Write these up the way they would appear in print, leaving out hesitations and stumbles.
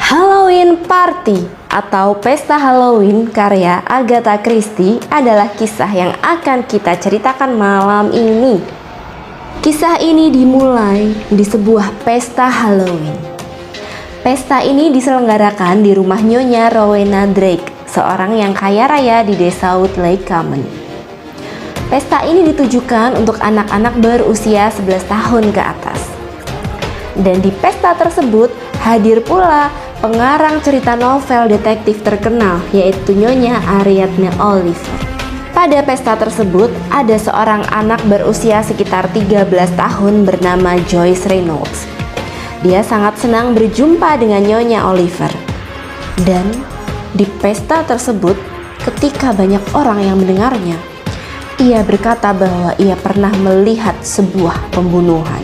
Halloween Party atau Pesta Halloween karya Agatha Christie adalah kisah yang akan kita ceritakan malam ini. Kisah ini dimulai di sebuah pesta Halloween. Pesta ini diselenggarakan di rumah Nyonya Rowena Drake, seorang yang kaya raya di desa Woodlake Common. Pesta ini ditujukan untuk anak-anak berusia 11 tahun ke atas. Dan di pesta tersebut hadir pula pengarang cerita novel detektif terkenal, yaitu Nyonya Ariadne Oliver. Pada pesta tersebut ada seorang anak berusia sekitar 13 tahun bernama Joyce Reynolds. Dia sangat senang berjumpa dengan Nyonya Oliver. Dan di pesta tersebut, ketika banyak orang yang mendengarnya, ia berkata bahwa ia pernah melihat sebuah pembunuhan.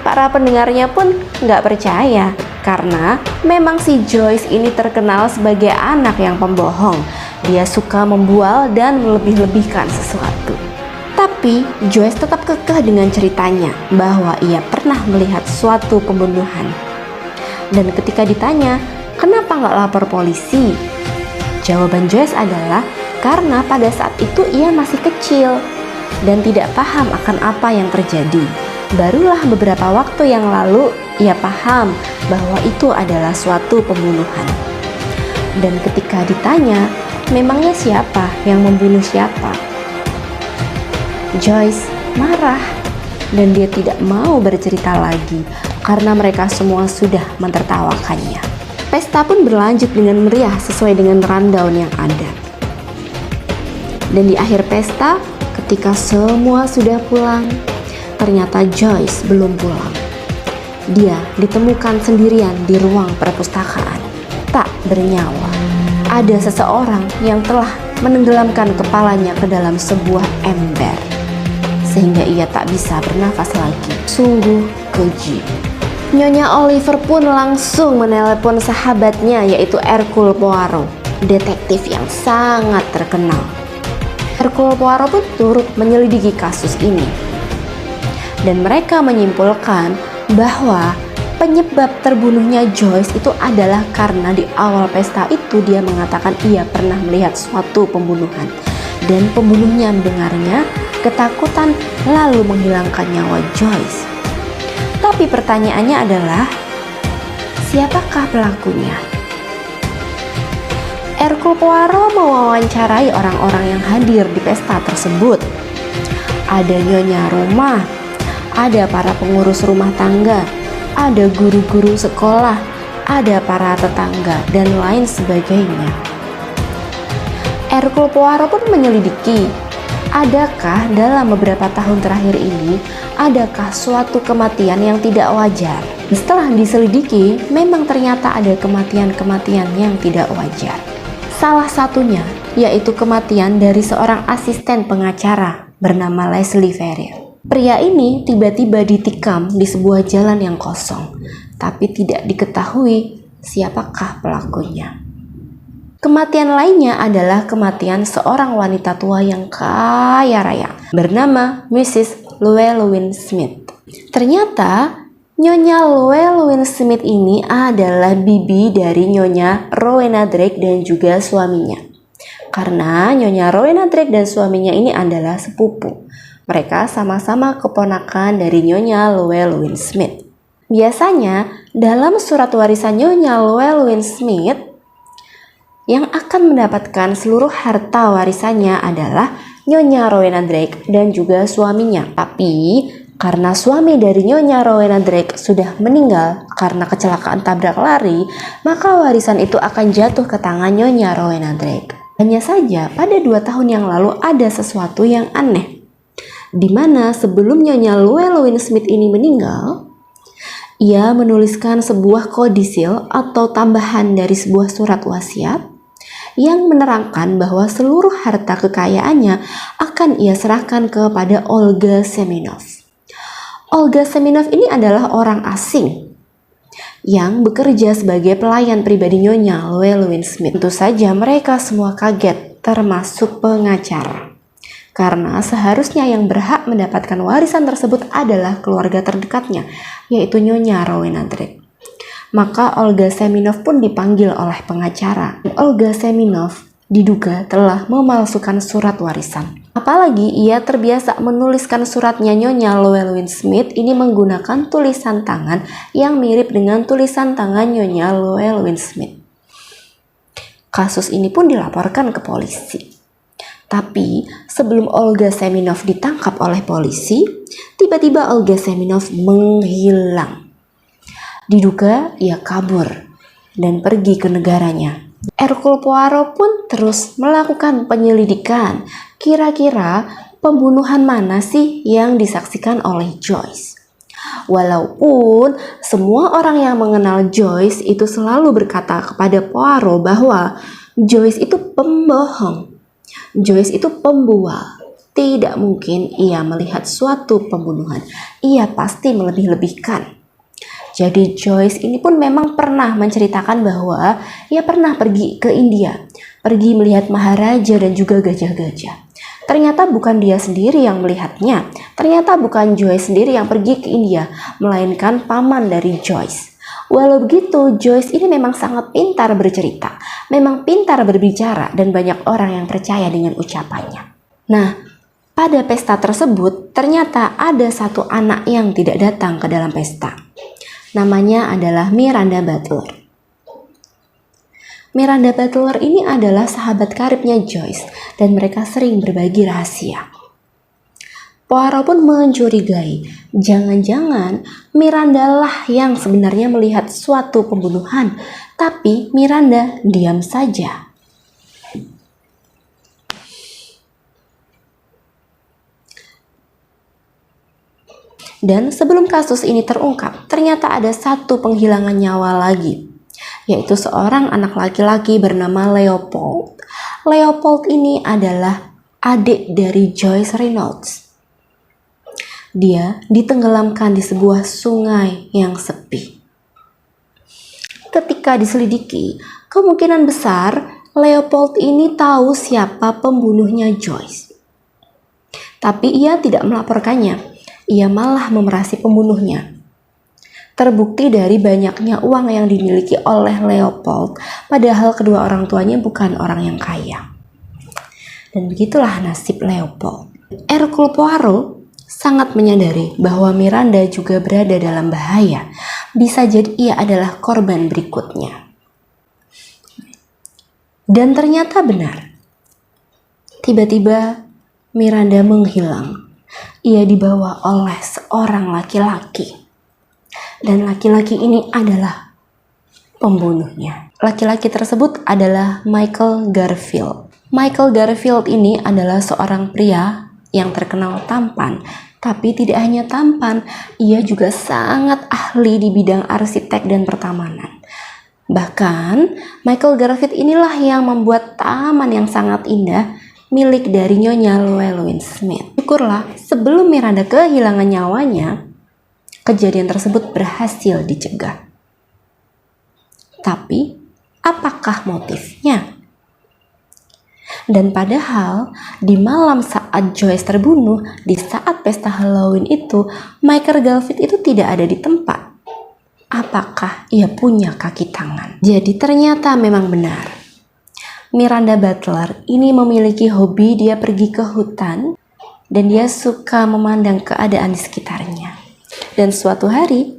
Para pendengarnya pun nggak percaya, karena memang si Joyce ini terkenal sebagai anak yang pembohong. Dia suka membual dan melebih-lebihkan sesuatu. Tapi Joyce tetap kekeh dengan ceritanya bahwa ia pernah melihat suatu pembunuhan. Dan ketika ditanya, kenapa nggak lapor polisi? Jawaban Joyce adalah karena pada saat itu ia masih kecil dan tidak paham akan apa yang terjadi. Barulah beberapa waktu yang lalu ia paham bahwa itu adalah suatu pembunuhan. Dan ketika ditanya, memangnya siapa yang membunuh siapa? Joyce marah dan dia tidak mau bercerita lagi karena mereka semua sudah mentertawakannya. Pesta pun berlanjut dengan meriah sesuai dengan rundown yang ada. Dan di akhir pesta, ketika semua sudah pulang, ternyata Joyce belum pulang. Dia ditemukan sendirian di ruang perpustakaan, tak bernyawa. Ada seseorang yang telah menenggelamkan kepalanya ke dalam sebuah ember, sehingga ia tak bisa bernafas lagi. Sungguh keji. Nyonya Oliver pun langsung menelepon sahabatnya, yaitu Hercule Poirot, detektif yang sangat terkenal. Hercule Poirot pun turut menyelidiki kasus ini. Dan mereka menyimpulkan bahwa penyebab terbunuhnya Joyce itu adalah karena di awal pesta itu dia mengatakan ia pernah melihat suatu pembunuhan. Dan pembunuhnya mendengarnya, ketakutan, lalu menghilangkan nyawa Joyce. Tapi pertanyaannya adalah, siapakah pelakunya? Hercule Poirot mewawancarai orang-orang yang hadir di pesta tersebut. Ada nyonya rumah, ada para pengurus rumah tangga, ada guru-guru sekolah, ada para tetangga, dan lain sebagainya. Hercule Poirot pun menyelidiki, adakah dalam beberapa tahun terakhir ini, adakah suatu kematian yang tidak wajar? Setelah diselidiki, memang ternyata ada kematian-kematian yang tidak wajar. Salah satunya yaitu kematian dari seorang asisten pengacara bernama Leslie Verrier. Pria ini tiba-tiba ditikam di sebuah jalan yang kosong, tapi tidak diketahui siapakah pelakunya. Kematian lainnya adalah kematian seorang wanita tua yang kaya raya bernama Mrs. Llewellyn Smith. Ternyata Nyonya Llewellyn Smith ini adalah bibi dari Nyonya Rowena Drake dan juga suaminya. Karena Nyonya Rowena Drake dan suaminya ini adalah sepupu. Mereka sama-sama keponakan dari Nyonya Llewellyn Smith. Biasanya dalam surat warisan Nyonya Llewellyn Smith, yang akan mendapatkan seluruh harta warisannya adalah Nyonya Rowena Drake dan juga suaminya. Tapi karena suami dari Nyonya Rowena Drake sudah meninggal karena kecelakaan tabrak lari, maka warisan itu akan jatuh ke tangan Nyonya Rowena Drake. Hanya saja pada 2 tahun yang lalu ada sesuatu yang aneh, di mana sebelum Nyonya Llewellyn Smith ini meninggal, ia menuliskan sebuah kodisil atau tambahan dari sebuah surat wasiat yang menerangkan bahwa seluruh harta kekayaannya akan ia serahkan kepada Olga Semenov. Olga Semenov ini adalah orang asing yang bekerja sebagai pelayan pribadi Nyonya Llewellyn Smith. Tentu saja mereka semua kaget, termasuk pengacara. Karena seharusnya yang berhak mendapatkan warisan tersebut adalah keluarga terdekatnya, yaitu Nyonya Rowena Drake. Maka Olga Semenov pun dipanggil oleh pengacara. Olga Semenov diduga telah memalsukan surat warisan. Apalagi ia terbiasa menuliskan suratnya Nyonya Llewellyn Smith ini menggunakan tulisan tangan yang mirip dengan tulisan tangan Nyonya Llewellyn Smith. Kasus ini pun dilaporkan ke polisi. Tapi sebelum Olga Semenov ditangkap oleh polisi, tiba-tiba Olga Semenov menghilang. Diduga ia kabur dan pergi ke negaranya. Hercule Poirot pun terus melakukan penyelidikan. Kira-kira pembunuhan mana sih yang disaksikan oleh Joyce? Walaupun semua orang yang mengenal Joyce itu selalu berkata kepada Poirot bahwa Joyce itu pembohong, Joyce itu pembual. Tidak mungkin ia melihat suatu pembunuhan. Ia pasti melebih-lebihkan. Jadi Joyce ini pun memang pernah menceritakan bahwa ia pernah pergi ke India, pergi melihat maharaja dan juga gajah-gajah. Ternyata bukan dia sendiri yang melihatnya, ternyata bukan Joyce sendiri yang pergi ke India, melainkan paman dari Joyce. Walau begitu, Joyce ini memang sangat pintar bercerita, memang pintar berbicara dan banyak orang yang percaya dengan ucapannya. Nah, pada pesta tersebut ternyata ada satu anak yang tidak datang ke dalam pesta. Namanya adalah Miranda Butler. Miranda Butler ini adalah sahabat karibnya Joyce dan mereka sering berbagi rahasia. Poirot pun mencurigai, jangan-jangan Miranda lah yang sebenarnya melihat suatu pembunuhan, tapi Miranda diam saja. Dan sebelum kasus ini terungkap, ternyata ada satu penghilangan nyawa lagi, yaitu seorang anak laki-laki bernama Leopold. Leopold ini adalah adik dari Joyce Reynolds. Dia ditenggelamkan di sebuah sungai yang sepi. Ketika diselidiki, kemungkinan besar Leopold ini tahu siapa pembunuhnya Joyce. Tapi ia tidak melaporkannya. Ia malah memerasi pembunuhnya. Terbukti dari banyaknya uang yang dimiliki oleh Leopold, padahal kedua orang tuanya bukan orang yang kaya. Dan begitulah nasib Leopold. Hercule Poirot sangat menyadari bahwa Miranda juga berada dalam bahaya. Bisa jadi ia adalah korban berikutnya. Dan ternyata benar. Tiba-tiba Miranda menghilang. Ia dibawa oleh seorang laki-laki. Dan laki-laki ini adalah pembunuhnya. Laki-laki tersebut adalah Michael Garfield. Michael Garfield ini adalah seorang pria yang terkenal tampan. Tapi tidak hanya tampan, ia juga sangat ahli di bidang arsitek dan pertamanan. Bahkan, Michael Garfield inilah yang membuat taman yang sangat indah milik dari Nyonya Llewellyn Smith. Syukurlah, sebelum Miranda kehilangan nyawanya, kejadian tersebut berhasil dicegah. Tapi, apakah motifnya? Dan padahal, di malam saat Joyce terbunuh, di saat pesta Halloween itu, Michael Garfield itu tidak ada di tempat. Apakah ia punya kaki tangan? Jadi ternyata memang benar. Miranda Butler ini memiliki hobi dia pergi ke hutan dan dia suka memandang keadaan di sekitarnya. Dan suatu hari,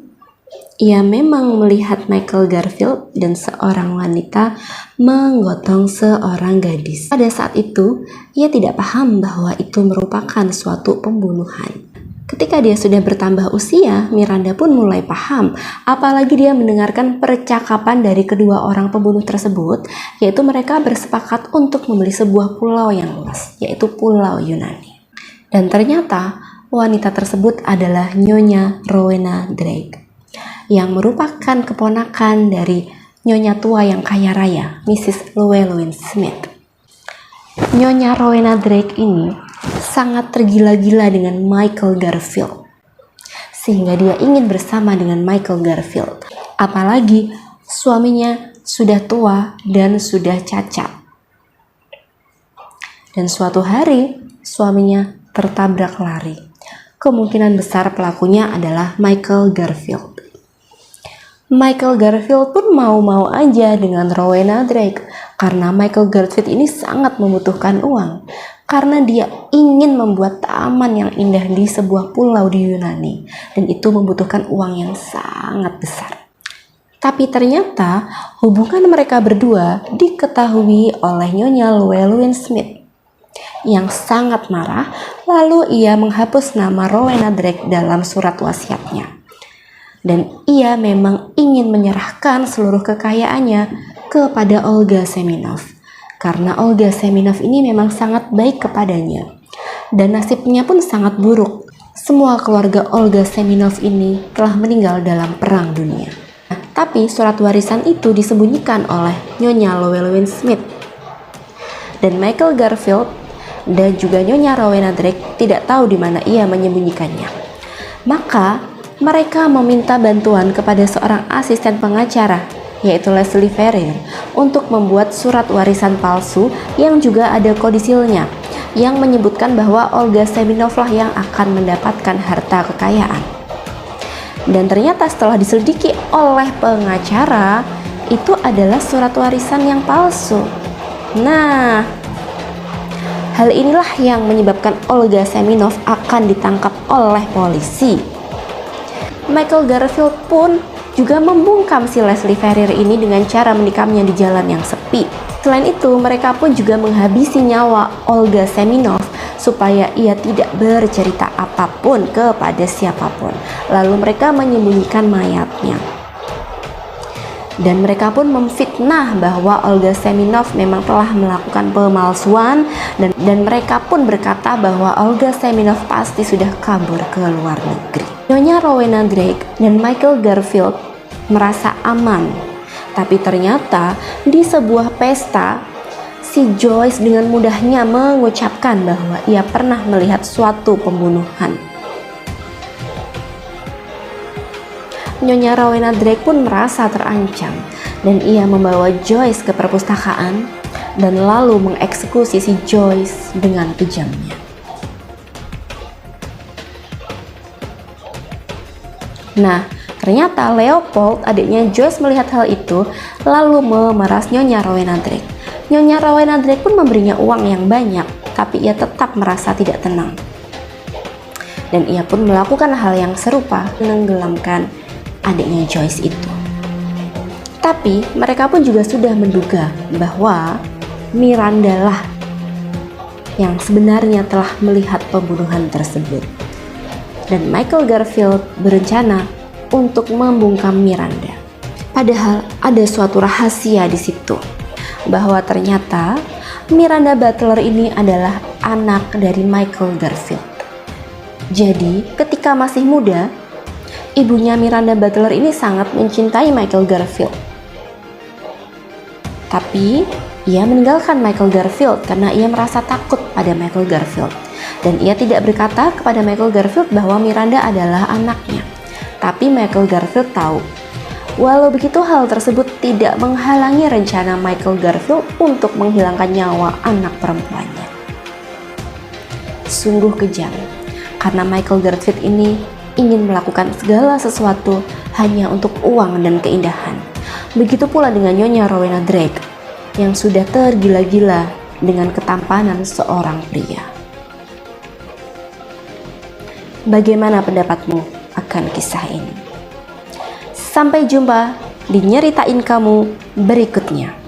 ia memang melihat Michael Garfield dan seorang wanita menggotong seorang gadis. Pada saat itu, ia tidak paham bahwa itu merupakan suatu pembunuhan. Ketika dia sudah bertambah usia, Miranda pun mulai paham, apalagi dia mendengarkan percakapan dari kedua orang pembunuh tersebut, yaitu mereka bersepakat untuk membeli sebuah pulau yang luas, yaitu Pulau Yunani. Dan ternyata wanita tersebut adalah Nyonya Rowena Drake, yang merupakan keponakan dari Nyonya tua yang kaya raya, Mrs. Llewellyn Smith. Nyonya Rowena Drake ini sangat tergila-gila dengan Michael Garfield, sehingga dia ingin bersama dengan Michael Garfield. Apalagi suaminya sudah tua dan sudah cacat. Dan suatu hari suaminya tertabrak lari. Kemungkinan besar pelakunya adalah Michael Garfield. Michael Garfield pun mau-mau aja dengan Rowena Drake karena Michael Garfield ini sangat membutuhkan uang karena dia ingin membuat taman yang indah di sebuah pulau di Yunani dan itu membutuhkan uang yang sangat besar. Tapi ternyata hubungan mereka berdua diketahui oleh Nyonya Llewellyn Smith yang sangat marah, lalu ia menghapus nama Rowena Drake dalam surat wasiatnya. Dan ia memang ingin menyerahkan seluruh kekayaannya kepada Olga Semenov karena Olga Semenov ini memang sangat baik kepadanya dan nasibnya pun sangat buruk. Semua keluarga Olga Semenov ini telah meninggal dalam perang dunia. Tapi surat warisan itu disembunyikan oleh Nyonya Llewellyn Smith dan Michael Garfield dan juga Nyonya Rowena Drake tidak tahu di mana ia menyembunyikannya. Maka mereka meminta bantuan kepada seorang asisten pengacara, yaitu Leslie Ferrier, untuk membuat surat warisan palsu yang juga ada kodisilnya, yang menyebutkan bahwa Olga Semenov lah yang akan mendapatkan harta kekayaan. Dan ternyata setelah diselidiki oleh pengacara, itu adalah surat warisan yang palsu. Nah, hal inilah yang menyebabkan Olga Semenov akan ditangkap oleh polisi. Michael Garfield pun juga membungkam si Leslie Ferrier ini dengan cara menikamnya di jalan yang sepi. Selain itu, mereka pun juga menghabisi nyawa Olga Semenov supaya ia tidak bercerita apapun kepada siapapun. Lalu mereka menyembunyikan mayatnya. Dan mereka pun memfitnah bahwa Olga Semenov memang telah melakukan pemalsuan dan mereka pun berkata bahwa Olga Semenov pasti sudah kabur ke luar negeri. Nyonya Rowena Drake dan Michael Garfield merasa aman, tapi ternyata di sebuah pesta si Joyce dengan mudahnya mengucapkan bahwa ia pernah melihat suatu pembunuhan. Nyonya Rowena Drake pun merasa terancam dan ia membawa Joyce ke perpustakaan dan lalu mengeksekusi si Joyce dengan kejamnya. Nah, ternyata Leopold, adiknya Joyce, melihat hal itu lalu memeras Nyonya Rowena Drake. Nyonya Rowena Drake pun memberinya uang yang banyak, tapi ia tetap merasa tidak tenang. Dan ia pun melakukan hal yang serupa, menenggelamkan adiknya Joyce itu. Tapi mereka pun juga sudah menduga bahwa Miranda lah yang sebenarnya telah melihat pembunuhan tersebut. Dan Michael Garfield berencana untuk membungkam Miranda. Padahal ada suatu rahasia di situ, bahwa ternyata Miranda Butler ini adalah anak dari Michael Garfield. Jadi, ketika masih muda, ibunya Miranda Butler ini sangat mencintai Michael Garfield. Tapi, ia meninggalkan Michael Garfield karena ia merasa takut pada Michael Garfield. Dan ia tidak berkata kepada Michael Garfield bahwa Miranda adalah anaknya. Tapi Michael Garfield tahu. Walau begitu, hal tersebut tidak menghalangi rencana Michael Garfield untuk menghilangkan nyawa anak perempuannya. Sungguh kejam, karena Michael Garfield ini ingin melakukan segala sesuatu hanya untuk uang dan keindahan. Begitu pula dengan Nyonya Rowena Drake yang sudah tergila-gila dengan ketampanan seorang pria. Bagaimana pendapatmu akan kisah ini? Sampai jumpa di Nyeritain Kamu berikutnya.